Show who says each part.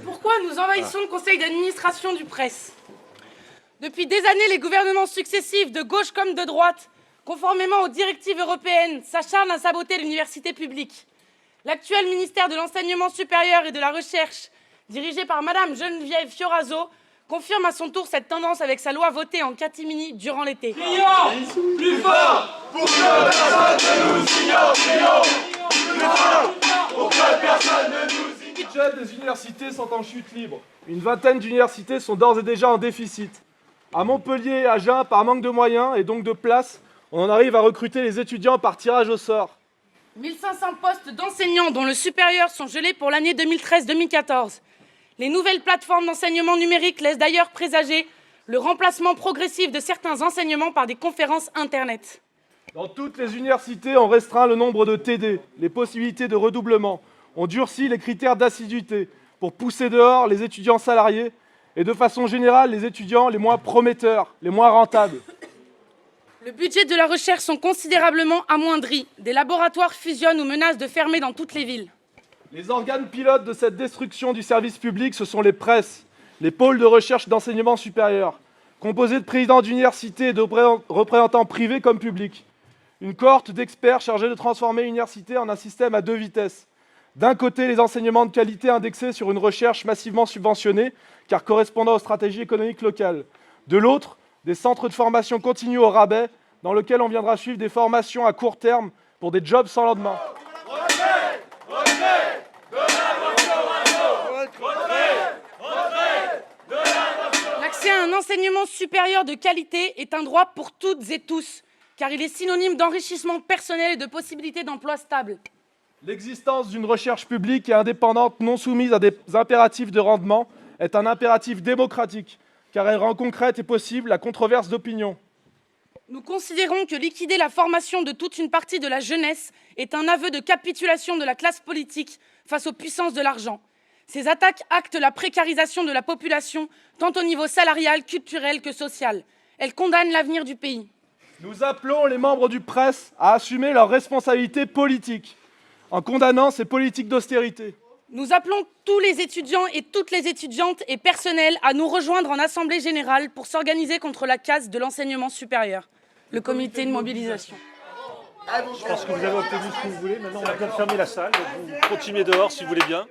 Speaker 1: Pourquoi nous envahissons le conseil d'administration du Presse? Depuis des années, les gouvernements successifs, de gauche comme de droite, conformément aux directives européennes, s'acharnent à saboter l'université publique. L'actuel ministère de l'Enseignement supérieur et de la Recherche, dirigé par Madame Geneviève Fioraso, confirme à son tour cette tendance avec sa loi votée en catimini durant l'été.
Speaker 2: Crions plus fort pour que personne ne nous ignore. Crions plus fort pour que personne ne nous ignore.
Speaker 3: Les budgets des universités sont en chute libre. Une vingtaine d'universités sont d'ores et déjà en déficit. À Montpellier et à Agen, par manque de moyens et donc de place, on en arrive à recruter les étudiants par tirage au sort.
Speaker 1: 1500 postes d'enseignants dont le supérieur sont gelés pour l'année 2013-2014. Les nouvelles plateformes d'enseignement numérique laissent d'ailleurs présager le remplacement progressif de certains enseignements par des conférences Internet.
Speaker 3: Dans toutes les universités, on restreint le nombre de TD, les possibilités de redoublement. On durcit les critères d'assiduité pour pousser dehors les étudiants salariés et de façon générale les étudiants les moins prometteurs, les moins rentables.
Speaker 1: Le budget de la recherche sont considérablement amoindris. Des laboratoires fusionnent ou menacent de fermer dans toutes les villes.
Speaker 3: Les organes pilotes de cette destruction du service public, ce sont les presses, les pôles de recherche d'enseignement supérieur, composés de présidents d'universités et de représentants privés comme publics. Une cohorte d'experts chargés de transformer l'université en un système à deux vitesses. D'un côté, les enseignements de qualité indexés sur une recherche massivement subventionnée, car correspondant aux stratégies économiques locales. De l'autre, des centres de formation continue au rabais, dans lesquels on viendra suivre des formations à court terme pour des jobs sans lendemain.
Speaker 1: L'accès à un enseignement supérieur de qualité est un droit pour toutes et tous, car il est synonyme d'enrichissement personnel et de possibilités d'emploi stable.
Speaker 3: L'existence d'une recherche publique et indépendante non soumise à des impératifs de rendement est un impératif démocratique, car elle rend concrète et possible la controverse d'opinion.
Speaker 1: Nous considérons que liquider la formation de toute une partie de la jeunesse est un aveu de capitulation de la classe politique face aux puissances de l'argent. Ces attaques actent la précarisation de la population, tant au niveau salarial, culturel que social. Elles condamnent l'avenir du pays.
Speaker 3: Nous appelons les membres du Presse à assumer leurs responsabilités politiques, en condamnant ces politiques d'austérité.
Speaker 1: Nous appelons tous les étudiants et toutes les étudiantes et personnels à nous rejoindre en assemblée générale pour s'organiser contre la casse de l'enseignement supérieur, le comité de mobilisation.
Speaker 4: Je pense que vous avez obtenu ce que vous voulez. Maintenant, on va bien fermer la salle. Vous continuez dehors si vous voulez bien.